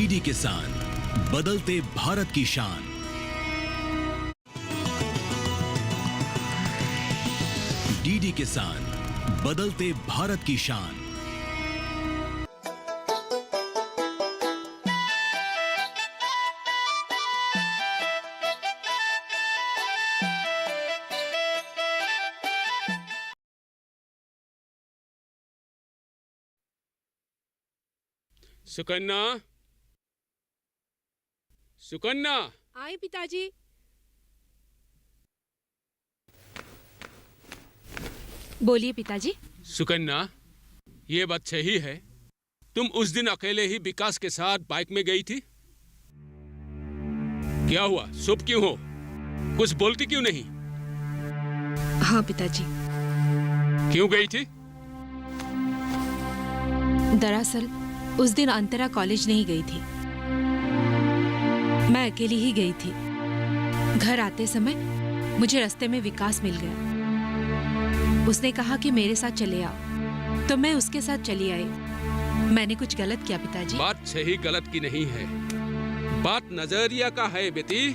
DD किसान, बदलते भारत की शान। डीडी किसान, बदलते भारत की शान। सुकन्या, सुकन्या। आए पिताजी। बोलिए पिताजी। सुकन्या, ये बात सही है, तुम उस दिन अकेले ही विकास के साथ बाइक में गई थी? क्या हुआ, चुप क्यों हो? कुछ बोलती क्यों नहीं? हाँ पिताजी। क्यों गई थी? दरअसल उस दिन अंतरा कॉलेज नहीं गई थी, मैं अकेली ही गई थी। घर आते समय मुझे रास्ते में विकास मिल गया। उसने कहा कि मेरे साथ चले आओ, तो मैं उसके साथ चली आई। मैंने कुछ गलत किया पिताजी? बात सही गलत की नहीं है, बात नजरिया का है बेटी।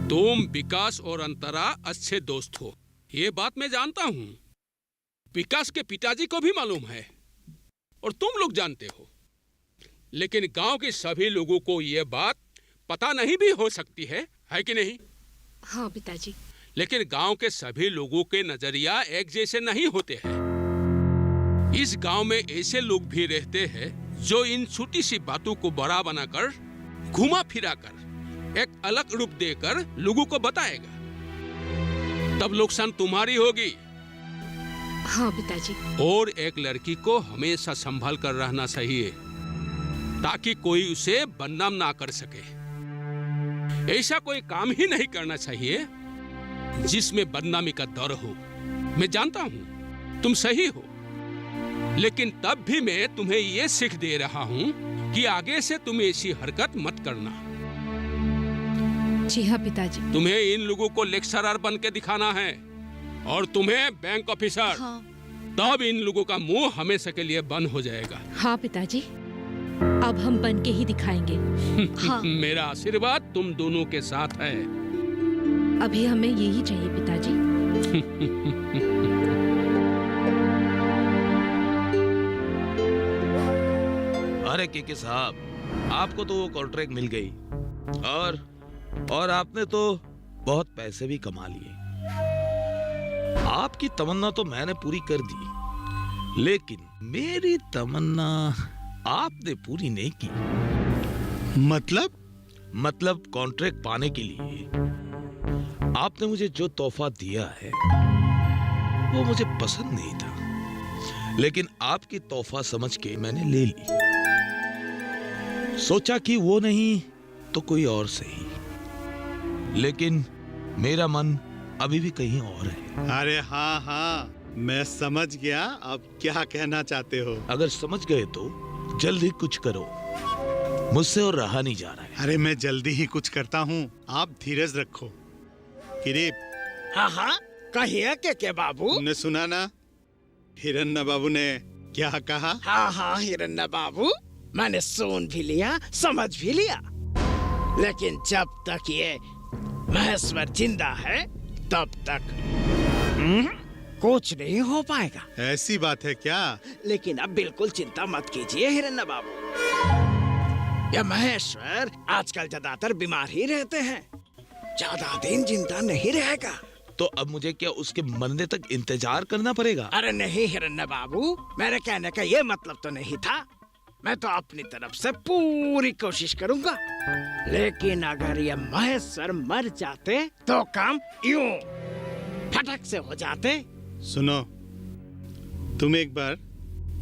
तुम विकास और अंतरा अच्छे दोस्त हो, ये बात मैं जानता हूँ। विकास के पिताजी को भी मालूम है और तुम लोग जानते हो, लेकिन गांव के सभी लोगों को यह बात पता नहीं भी हो सकती है कि नहीं? हाँ पिताजी। लेकिन गांव के सभी लोगों के नजरिया एक जैसे नहीं होते हैं। इस गांव में ऐसे लोग भी रहते हैं जो इन छोटी सी बातों को बड़ा बनाकर, घुमा फिरा कर, एक अलग रूप देकर लोगों को बताएगा। तब नुकसान तुम्हारी होगी। हाँ पिताजी। और एक लड़की को हमेशा संभाल कर रहना चाहिए ताकि कोई उसे बदनाम ना कर सके। ऐसा कोई काम ही नहीं करना चाहिए जिसमें बदनामी का डर हो। मैं जानता हूँ तुम सही हो, लेकिन तब भी मैं तुम्हें ये सीख दे रहा हूँ कि आगे से तुम ऐसी हरकत मत करना। जी हाँ पिताजी। तुम्हें इन लोगों को लेक्चरर बन के दिखाना है और तुम्हें बैंक ऑफिसर। हाँ। तब इन लोगों का मुंह हमेशा के लिए बंद हो जाएगा। हाँ पिताजी, अब हम बन के ही दिखाएंगे। हाँ। मेरा आशीर्वाद तुम दोनों के साथ है। अभी हमें यही चाहिए पिताजी। अरे के साहब, आपको तो वो कॉन्ट्रैक्ट मिल गई और आपने तो बहुत पैसे भी कमा लिए। आपकी तमन्ना तो मैंने पूरी कर दी, लेकिन मेरी तमन्ना आपने पूरी नहीं की। मतलब कॉन्ट्रैक्ट पाने के लिए आपने मुझे जो तोहफा दिया है वो मुझे पसंद नहीं था, लेकिन आपकी तोहफा समझ के मैंने ले ली। सोचा कि वो नहीं तो कोई और सही, लेकिन मेरा मन अभी भी कहीं और है। अरे हाँ, मैं समझ गया अब क्या कहना चाहते हो। अगर समझ गए तो जल्दी कुछ करो, मुझसे और रहा नहीं जा रहा है। अरे मैं जल्दी ही कुछ करता हूँ, आप धीरज रखो। किरीप। हाँ, कहिए के बाबू। तुमने सुना ना हिरण्य बाबू ने क्या कहा? हाँ हिरण्य बाबू, मैंने सुन भी लिया, समझ भी लिया, लेकिन जब तक ये महेश्वर जिंदा है तब तक कुछ नहीं हो पाएगा। ऐसी बात है क्या? लेकिन अब बिल्कुल चिंता मत कीजिए हिरण्य बाबू, यह महेश्वर आजकल ज्यादातर बीमार ही रहते हैं, ज्यादा दिन जिंदा नहीं रहेगा। तो अब मुझे क्या उसके मरने तक इंतजार करना पड़ेगा? अरे नहीं हिरण्य बाबू, मेरे कहने का ये मतलब तो नहीं था। मैं तो अपनी तरफ से पूरी कोशिश करूंगा, लेकिन अगर ये महेश्वर मर जाते तो काम यूं फटक से हो जाते। सुनो, तुम एक बार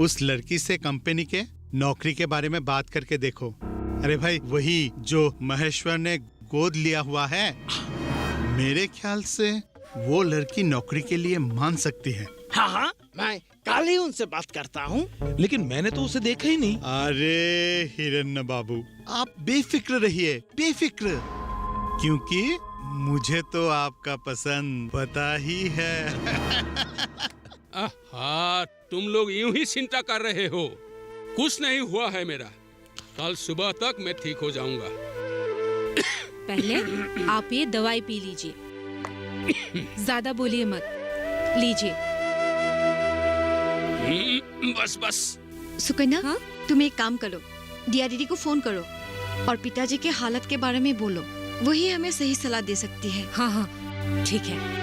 उस लड़की से कंपनी के नौकरी के बारे में बात करके देखो। अरे भाई, वही जो महेश्वर ने गोद लिया हुआ है। मेरे ख्याल से वो लड़की नौकरी के लिए मान सकती है। हाँ, मैं कल ही उनसे बात करता हूँ। लेकिन मैंने तो उसे देखा ही नहीं। अरे हिरण्य बाबू, आप बेफिक्र रहिए, बेफिक्र, क्योंकि मुझे तो आपका पसंद पता ही है। तुम लोग यूं ही चिंता कर रहे हो, कुछ नहीं हुआ है मेरा। कल सुबह तक मैं ठीक हो जाऊंगा। पहले आप ये दवाई पी लीजिए, ज्यादा बोलिए मत, लीजिए। बस बस। सुकन्या, हाँ? तुम एक काम करो, दिया दीदी को फोन करो और पिताजी के हालत के बारे में बोलो। वही हमें सही सलाह दे सकती है। हाँ हाँ ठीक है।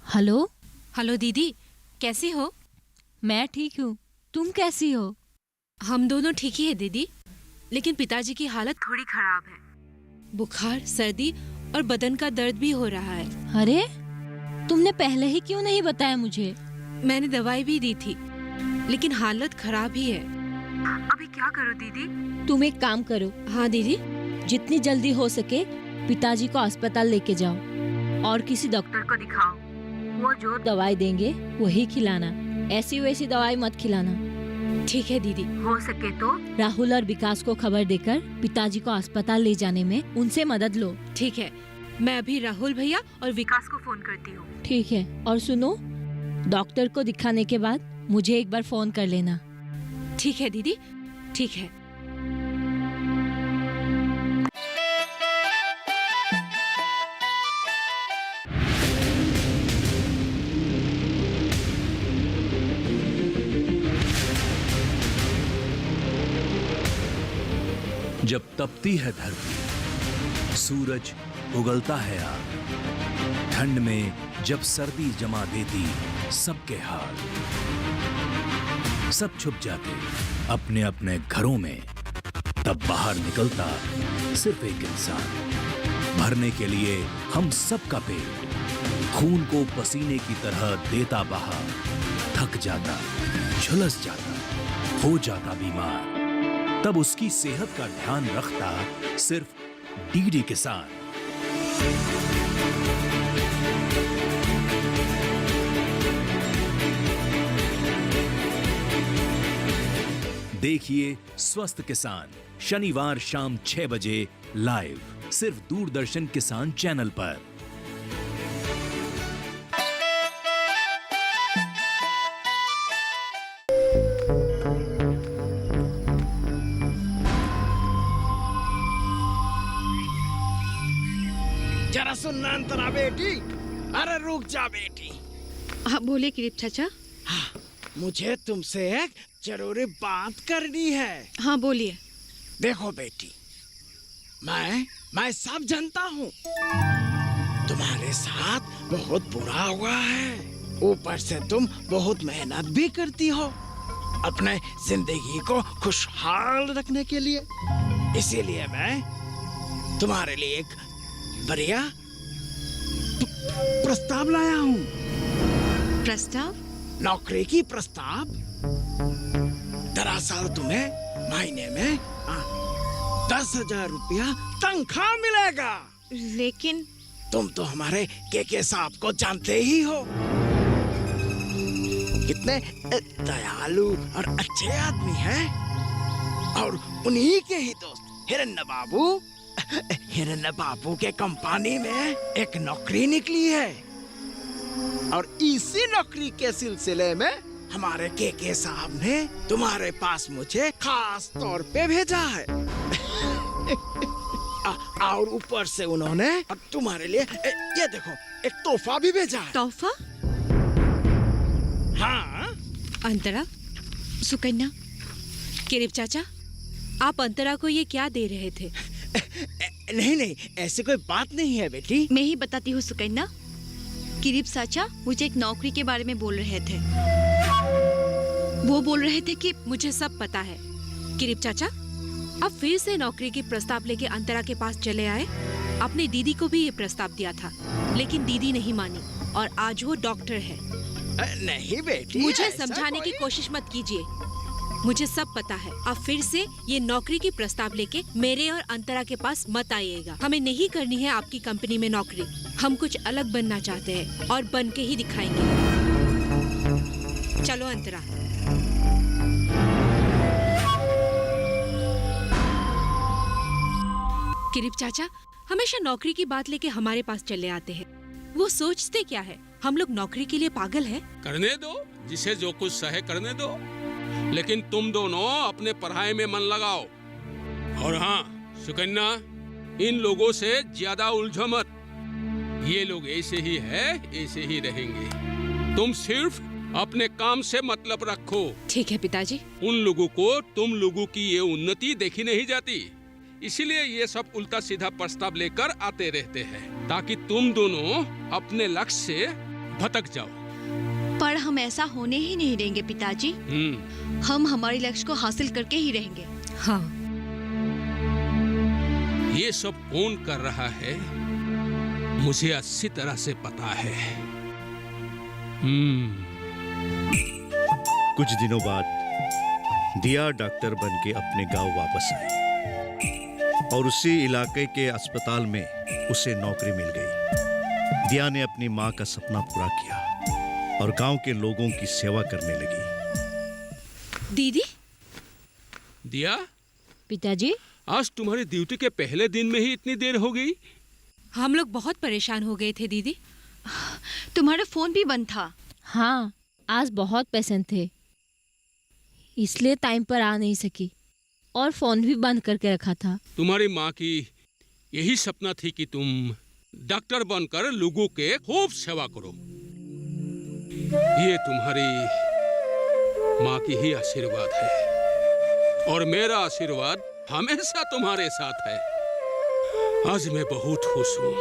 हेलो। हेलो दीदी, कैसी हो? मैं ठीक हूँ, तुम कैसी हो? हम दोनों ठीक ही है दीदी, लेकिन पिताजी की हालत थोड़ी खराब है। बुखार, सर्दी और बदन का दर्द भी हो रहा है। अरे, तुमने पहले ही क्यों नहीं बताया मुझे? मैंने दवाई भी दी थी, लेकिन हालत खराब ही है। अभी क्या करूं दीदी? तुम एक काम करो, हाँ दीदी। जितनी जल्दी हो सके पिताजी को अस्पताल लेके जाओ और किसी डॉक्टर को दिखाओ। वो जो दवाई देंगे वही खिलाना, ऐसी वैसी दवाई मत खिलाना। ठीक है दीदी। हो सके तो राहुल और विकास को खबर देकर पिताजी को अस्पताल ले जाने में उनसे मदद लो। ठीक है, मैं अभी राहुल भैया और विकास को फोन करती हूँ। ठीक है, और सुनो, डॉक्टर को दिखाने के बाद मुझे एक बार फोन कर लेना। ठीक है दीदी, ठीक है। जब तपती है धरती, सूरज उगलता है आग, ठंड में जब सर्दी जमा देती सबके हाल, सब छुप जाते अपने अपने घरों में, तब बाहर निकलता सिर्फ एक इंसान, भरने के लिए हम सबका पेट, खून को पसीने की तरह देता बहा, थक जाता, झुलस जाता, हो जाता बीमार, तब उसकी सेहत का ध्यान रखता सिर्फ डीडी किसान। देखिए स्वस्थ किसान शनिवार शाम 6 बजे लाइव, सिर्फ दूरदर्शन किसान चैनल पर। जरा सुनना अंतरा बेटी। अरे रुक जा बेटी। हाँ बोले किरीप चाचा। मुझे तुमसे एक जरूरी बात करनी है। हाँ बोलिए। देखो बेटी, मैं सब जानता हूँ, तुम्हारे साथ बहुत बुरा हुआ है। ऊपर से तुम बहुत मेहनत भी करती हो अपने जिंदगी को खुशहाल रखने के लिए। इसीलिए मैं तुम्हारे लिए एक बढ़िया प्रस्ताव लाया हूँ। प्रस्ताव? नौकरी की प्रस्ताव। दरअसल तुम्हें महीने में 10,000 रुपया तनख्वाह मिलेगा। लेकिन तुम तो हमारे के साहब को जानते ही हो, कितने दयालु और अच्छे आदमी हैं। और उन्हीं के ही दोस्त हिरण्य बाबू के कंपनी में एक नौकरी निकली है, और इसी नौकरी के सिलसिले में हमारे के साहब ने तुम्हारे पास मुझे खास तौर पे भेजा है। और ऊपर से उन्होंने तुम्हारे लिए ये देखो एक तोहफा भी भेजा है। तोहफा? हाँ। अंतरा, सुकन्या, किरीप चाचा, आप अंतरा को ये क्या दे रहे थे? नहीं, ऐसी कोई बात नहीं है बेटी। मैं ही बताती हूँ सुकन्या। किरीप चाचा मुझे एक नौकरी के बारे में बोल रहे थे। वो बोल रहे थे कि मुझे सब पता है। किरीप चाचा, अब फिर से नौकरी की प्रस्ताव लेके अंतरा के पास चले आए। अपनी दीदी को भी ये प्रस्ताव दिया था, लेकिन दीदी नहीं मानी, और आज वो डॉक्टर है। नहीं बेटी, मुझे समझाने की कोशिश मत कीजिए, मुझे सब पता है। अब फिर से ये नौकरी की प्रस्ताव लेके मेरे और अंतरा के पास मत आइएगा। हमें नहीं करनी है आपकी कंपनी में नौकरी। हम कुछ अलग बनना चाहते हैं और बन के ही दिखाएंगे। चलो अंतरा। किरीप चाचा हमेशा नौकरी की बात लेके हमारे पास चले आते हैं। वो सोचते क्या है, हम लोग नौकरी के लिए पागल है? करने दो, जिसे जो कुछ सहे करने दो, लेकिन तुम दोनों अपने पढ़ाई में मन लगाओ। और हाँ सुकन्या, इन लोगों से ज्यादा उलझो मत। ये लोग ऐसे ही है, ऐसे ही रहेंगे। तुम सिर्फ अपने काम से मतलब रखो। ठीक है पिताजी। उन लोगों को तुम लोगों की ये उन्नति देखी नहीं जाती, इसीलिए ये सब उल्टा सीधा प्रस्ताव लेकर आते रहते हैं, ताकि तुम दोनों अपने लक्ष्य से भटक जाओ। पर हम ऐसा होने ही नहीं देंगे पिताजी। हम हमारे लक्ष्य को हासिल करके ही रहेंगे। हाँ। ये सब कौन कर रहा है मुझे अच्छी तरह से पता है। कुछ दिनों बाद दिया डॉक्टर बनके अपने गांव वापस आई और उसी इलाके के अस्पताल में उसे नौकरी मिल गई। दिया ने अपनी मां का सपना पूरा किया और गांव के लोगों की सेवा करने लगी। दीदी। दिया, पिताजी, आज तुम्हारी ड्यूटी के पहले दिन में ही इतनी देर हो गई? हम लोग बहुत परेशान हो गए थे दीदी। तुम्हारा फोन भी बंद था। हाँ, आज बहुत पेशेंट थे, इसलिए टाइम पर आ नहीं सकी और फोन भी बंद करके रखा था। तुम्हारी माँ की यही सपना थी कि तुम डॉक्टर बनकर लोगों के खूब सेवा करो। ये तुम्हारी माँ की ही आशीर्वाद है और मेरा आशीर्वाद हमेशा तुम्हारे साथ है। आज मैं बहुत खुश हूँ।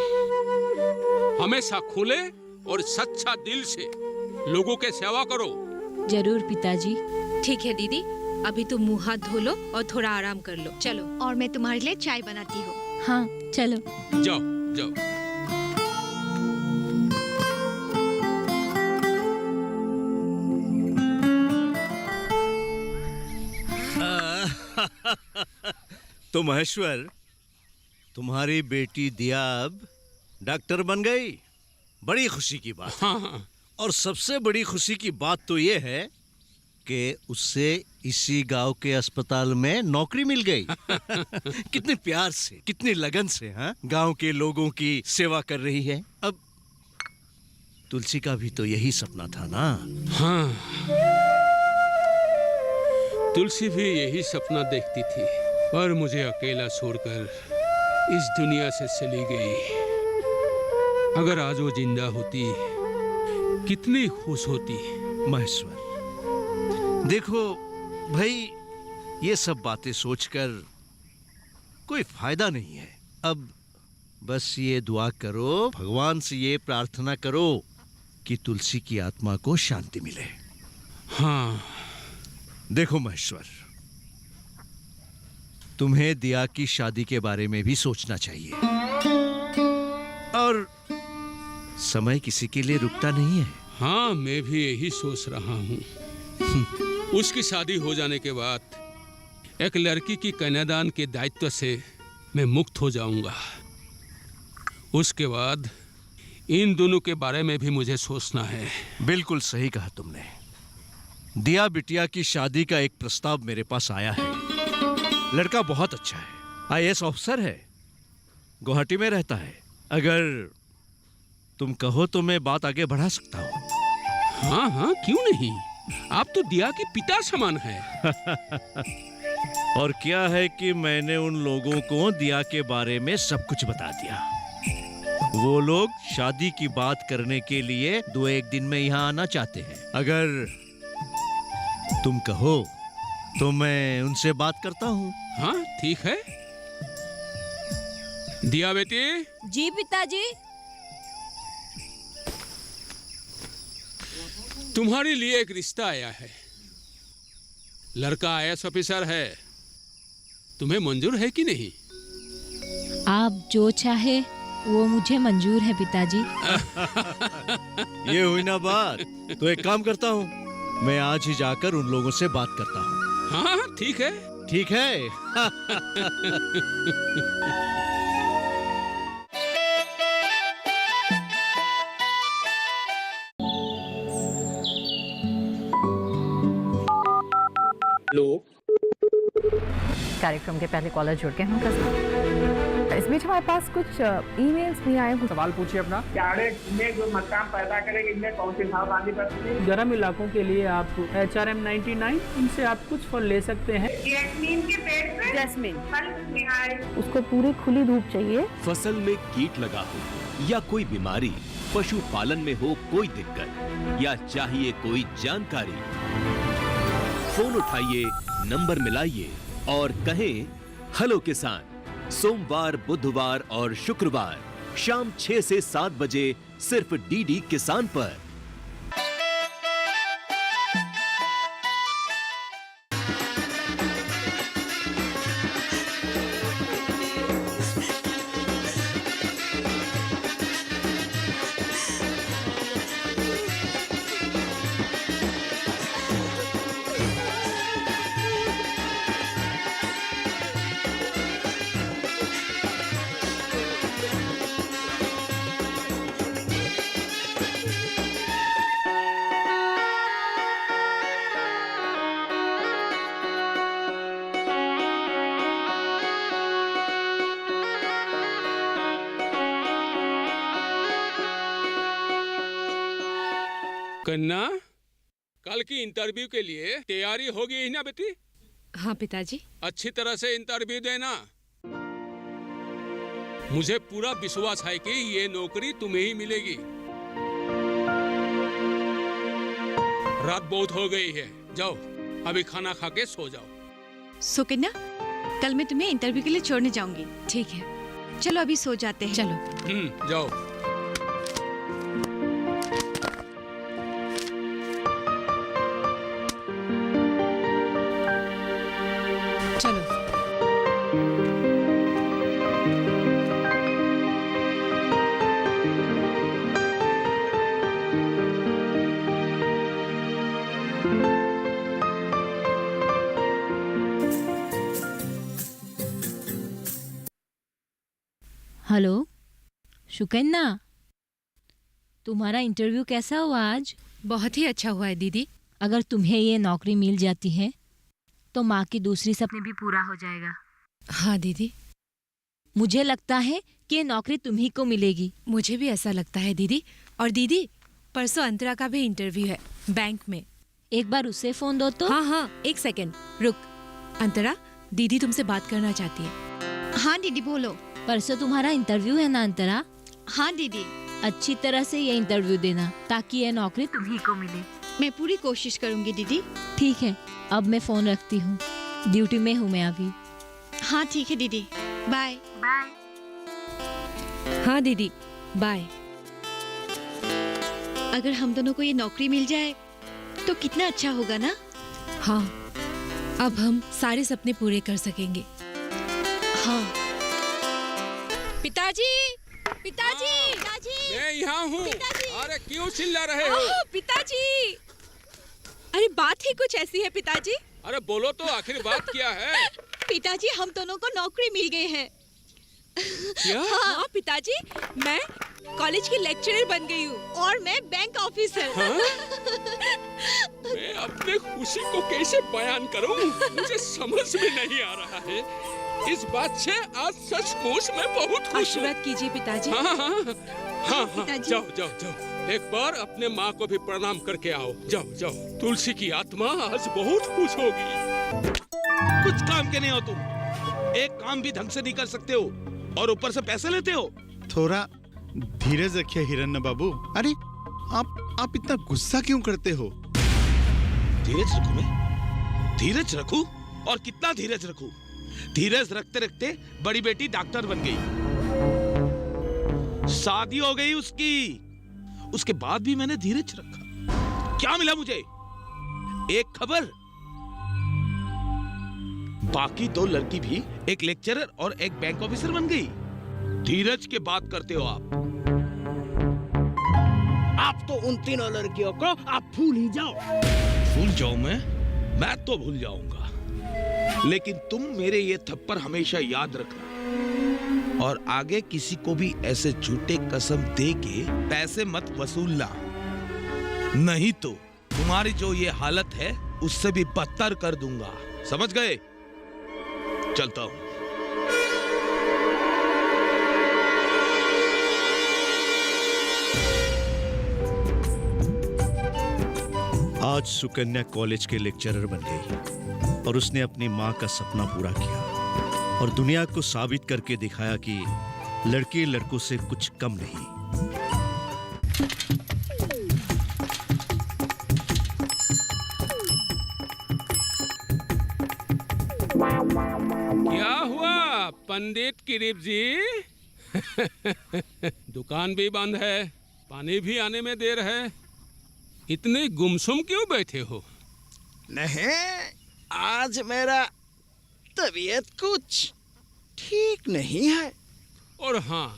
हमेशा खुले और सच्चा दिल से लोगों के सेवा करो। जरूर पिताजी। ठीक है दीदी, अभी तुम मुंह हाथ धो लो और थोड़ा आराम कर लो। चलो। और मैं तुम्हारे लिए चाय बनाती हूँ। हाँ चलो। जाओ जाओ। तो महेश्वर, तुम्हारी बेटी दिया अब डॉक्टर बन गई। बड़ी खुशी की बात। हाँ। और सबसे बड़ी खुशी की बात तो ये है कि उससे इसी गांव के अस्पताल में नौकरी मिल गई। कितने प्यार से, कितनी लगन से गांव के लोगों की सेवा कर रही है। अब तुलसी का भी तो यही सपना था ना। हाँ, तुलसी भी यही सपना देखती थी, पर मुझे अकेला छोड़कर इस दुनिया से चली गई। अगर आज वो जिंदा होती कितनी खुश होती। महेश्वर, देखो भाई, ये सब बातें सोचकर कोई फायदा नहीं है। अब बस ये दुआ करो, भगवान से ये प्रार्थना करो कि तुलसी की आत्मा को शांति मिले। हाँ। देखो महेश्वर, तुम्हें दिया की शादी के बारे में भी सोचना चाहिए। और समय किसी के लिए रुकता नहीं है। हाँ, मैं भी यही सोच रहा हूँ। उसकी शादी हो जाने के बाद एक लड़की की कन्यादान के दायित्व से मैं मुक्त हो जाऊंगा। उसके बाद इन दोनों के बारे में भी मुझे सोचना है। बिल्कुल सही कहा तुमने। दिया बिटिया की शादी का एक प्रस्ताव मेरे पास आया है। लड़का बहुत अच्छा है, आईएएस ऑफिसर है, गुवाहाटी में रहता है। अगर तुम कहो तो मैं बात आगे बढ़ा सकता हूँ। हाँ हाँ, क्यों नहीं। आप तो दिया के पिता समान हैं। और क्या है कि मैंने उन लोगों को दिया के बारे में सब कुछ बता दिया। वो लोग शादी की बात करने के लिए 2-1 दिन में यहाँ आना चाहते हैं। अगर तुम कहो तो मैं उनसे बात करता हूँ। हाँ ठीक है। दिया बेटी। जी पिताजी। तुम्हारे लिए एक रिश्ता आया है। लड़का आईएएस ऑफिसर है। तुम्हें मंजूर है कि नहीं? आप जो चाहे वो मुझे मंजूर है पिताजी। ये हुई ना बात। तो एक काम करता हूँ, मैं आज ही जाकर उन लोगों से बात करता हूँ। हाँ ठीक है। ठीक है। कार्यक्रम के पहले कॉलर जुड़ गए हैं उनका साथ। इस बीच हमारे पास कुछ ईमेल्स भी आए हैं। सवाल पूछिए अपना। कैडेट में जो मतदान पैदा करेंगे, इनमें कौन सी सावधानी बरतनी? गर्म इलाकों के लिए आप HRM 99 इनसे आप कुछ फल ले सकते हैं। जैस्मीन के पेड़ पे जैस्मिन, फल उसको पूरी खुली धूप चाहिए। फसल में कीट लगा हो या कोई बीमारी, पशुपालन में हो कोई दिक्कत या चाहिए कोई जानकारी, फोन उठाइए, नंबर मिलाइए और कहें हेलो किसान। सोमवार, बुधवार और शुक्रवार शाम 6 से 7 बजे सिर्फ डीडी किसान पर। कन्ना, कल की इंटरव्यू के लिए तैयारी होगी ही ना बेटी? हाँ पिताजी। अच्छी तरह से इंटरव्यू देना। मुझे पूरा विश्वास है कि ये नौकरी तुम्हें ही मिलेगी। रात बहुत हो गई है, जाओ अभी खाना खा के सो जाओ। सुकन्या, कल मैं तुम्हें इंटरव्यू के लिए छोड़ने जाऊंगी। ठीक है, चलो अभी सो जाते हैं। चलो। जाओ। चलो। हेलो सुकन्या, तुम्हारा इंटरव्यू कैसा हुआ आज? बहुत ही अच्छा हुआ है दीदी। अगर तुम्हें ये नौकरी मिल जाती है तो माँ की दूसरी सपने भी पूरा हो जाएगा। हाँ दीदी। मुझे लगता है कि ये नौकरी तुम्ही को मिलेगी। मुझे भी ऐसा लगता है दीदी। और दीदी, परसों अंतरा का भी इंटरव्यू है बैंक में। एक बार उसे फोन दो तो। हाँ, एक सेकंड रुक। अंतरा, दीदी तुमसे बात करना चाहती है। हाँ दीदी बोलो। परसों तुम्हारा इंटरव्यू है ना अंतरा? हाँ दीदी। अच्छी तरह से ये इंटरव्यू देना ताकि ये नौकरी तुम्ही को मिले। मैं पूरी कोशिश करूंगी दीदी। ठीक है, अब मैं फोन रखती हूँ, ड्यूटी में हूँ मैं अभी। हाँ ठीक है दीदी, बाय। बाय। हाँ दीदी, बाय। अगर हम दोनों को ये नौकरी मिल जाए तो कितना अच्छा होगा ना? हाँ, अब हम सारे सपने पूरे कर सकेंगे। हाँ। पिताजी, पिताजी, पिताजी, मैं यहाँ हूँ। अरे क्यों चिल्ला रहे हो? पिताजी, अरे बात ही कुछ ऐसी है पिताजी। अरे बोलो तो, आखिर बात क्या है? पिताजी, हम दोनों को नौकरी मिल गई है। क्या? हाँ पिताजी, मैं कॉलेज की लेक्चरर बन गई हूँ। और मैं बैंक ऑफिसर। हाँ? मैं अपने खुशी को कैसे बयान करूँ, मुझे समझ में नहीं आ रहा है। इस बात से आज सचमुच मैं बहुत खुश हूँ। आशीर्वाद कीजिए पिताजी। हाँ, जाओ। एक बार अपने माँ को भी प्रणाम करके आओ। जाओ। तुलसी की आत्मा आज बहुत खुश होगी। कुछ काम के नहीं हो तुम। एक काम भी ढंग से नहीं कर सकते हो और ऊपर से पैसे लेते हो। थोड़ा धीरज रखिए हिरण्य बाबू। अरे आप इतना गुस्सा क्यों करते हो? धीरज रखूं मैं? धीरज रखूं? और कितना धीरज रखूं? धीरज रखते रखते बड़ी बेटी डॉक्टर बन गई, शादी हो गई उसकी। उसके बाद भी मैंने धीरज रखा। क्या मिला मुझे? एक खबर। बाकी दो लड़की भी एक लेक्चरर और एक बैंक ऑफिसर बन गई। धीरज की बात करते हो आप? आप तो उन तीनों लड़कियों को आप भूल ही जाओ। भूल जाऊं मैं तो भूल जाऊंगा, लेकिन तुम मेरे ये थप्पड़ हमेशा याद रखना और आगे किसी को भी ऐसे झूठे कसम दे के पैसे मत वसूलना, नहीं तो तुम्हारी जो ये हालत है उससे भी बदतर कर दूंगा। समझ गए? चलता हूं। आज सुकन्या कॉलेज के लेक्चरर बन गई और उसने अपनी मां का सपना पूरा किया और दुनिया को साबित करके दिखाया कि लड़के लड़कों से कुछ कम नहीं। क्या हुआ पंडित किरीप जी? दुकान भी बंद है, पानी भी आने में देर है, इतने गुमसुम क्यों बैठे हो? नहीं, आज मेरा तबीयत कुछ ठीक नहीं है। और हाँ,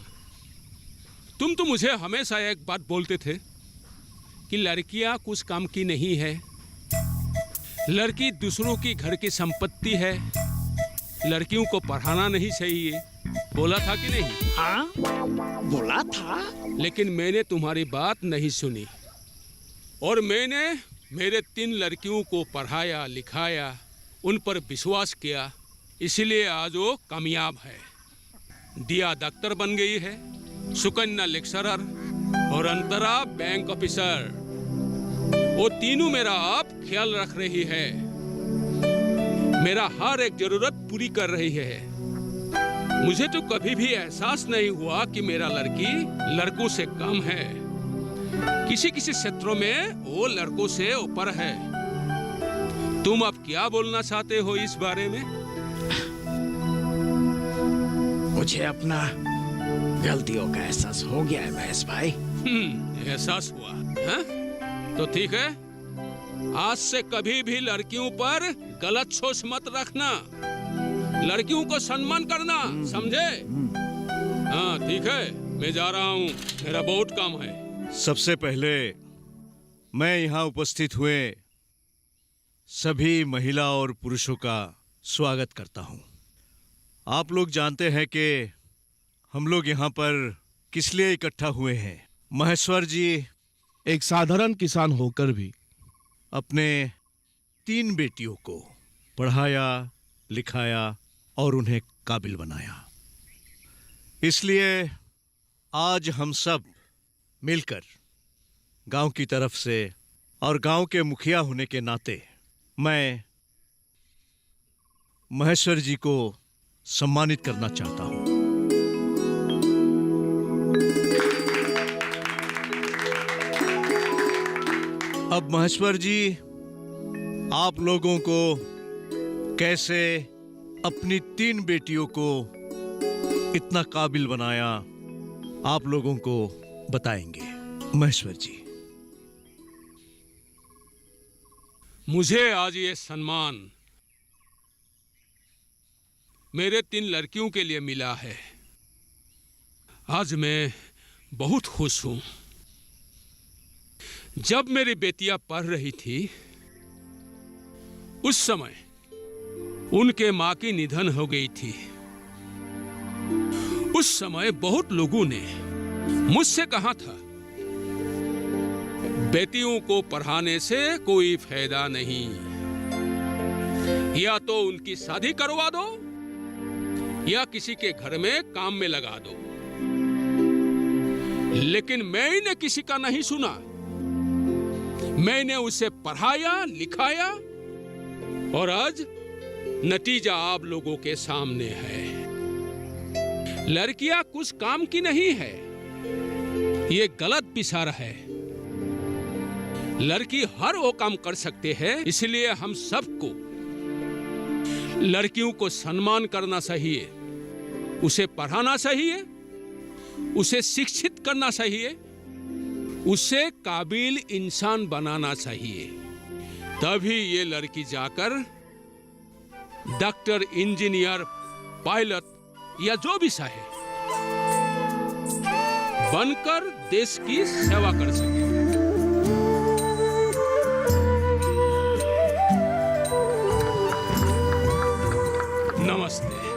तुम तो मुझे हमेशा एक बात बोलते थे कि लड़कियां कुछ काम की नहीं है, लड़की दूसरों की घर की संपत्ति है, लड़कियों को पढ़ाना नहीं चाहिए, बोला था कि नहीं? हाँ, बोला था। लेकिन मैंने तुम्हारी बात नहीं सुनी और मैंने मेरे 3 लड़कियों को पढ़ाया लिखाया, उन पर विश्वास किया, इसलिए आज वो कामयाब है। दिया डॉक्टर बन गई है, सुकन्या लेक्चरर और अंतरा बैंक ऑफिसर। वो तीनों मेरा आप ख्याल रख रही है, मेरा हर एक जरूरत पूरी कर रही है। मुझे तो कभी भी एहसास नहीं हुआ कि मेरा लड़की लड़कों से कम है। किसी किसी क्षेत्रों में वो लड़कों से ऊपर है। तुम अब क्या बोलना चाहते हो इस बारे में? मुझे अपना गलतियों का एहसास हो गया है महेश भाई। एहसास हुआ है? तो ठीक है, आज से कभी भी लड़कियों पर गलत सोच मत रखना, लड़कियों को सम्मान करना, समझे? हाँ ठीक है, मैं जा रहा हूँ, मेरा बहुत काम है। सबसे पहले मैं यहाँ उपस्थित हुए सभी महिला और पुरुषों का स्वागत करता हूँ। आप लोग जानते हैं कि हम लोग यहाँ पर किस लिए इकट्ठा हुए हैं। महेश्वर जी एक साधारण किसान होकर भी अपने 3 बेटियों को पढ़ाया लिखाया और उन्हें काबिल बनाया। इसलिए आज हम सब मिलकर गांव की तरफ से और गांव के मुखिया होने के नाते मैं महेश्वर जी को सम्मानित करना चाहता हूं। अब महेश्वर जी, आप लोगों को कैसे अपनी 3 बेटियों को इतना काबिल बनाया, आप लोगों को बताएंगे। महेश्वर जी। मुझे आज ये सम्मान मेरे 3 लड़कियों के लिए मिला है। आज मैं बहुत खुश हूं। जब मेरी बेटियां पढ़ रही थी, उस समय उनके मां की निधन हो गई थी। उस समय बहुत लोगों ने मुझसे कहा था, बेटियों को पढ़ाने से कोई फायदा नहीं, या तो उनकी शादी करवा दो या किसी के घर में काम में लगा दो। लेकिन मैंने किसी का नहीं सुना। मैंने उसे पढ़ाया लिखाया और आज नतीजा आप लोगों के सामने है। लड़कियां कुछ काम की नहीं है, ये गलत विचार है। लड़की हर वो काम कर सकते हैं, इसलिए हम सबको लड़कियों को सम्मान करना चाहिए, उसे पढ़ाना चाहिए, उसे शिक्षित करना चाहिए, उसे काबिल इंसान बनाना चाहिए। तभी ये लड़की जाकर डॉक्टर, इंजीनियर, पायलट या जो भी चाहे बनकर देश की सेवा कर सके। नमस्ते।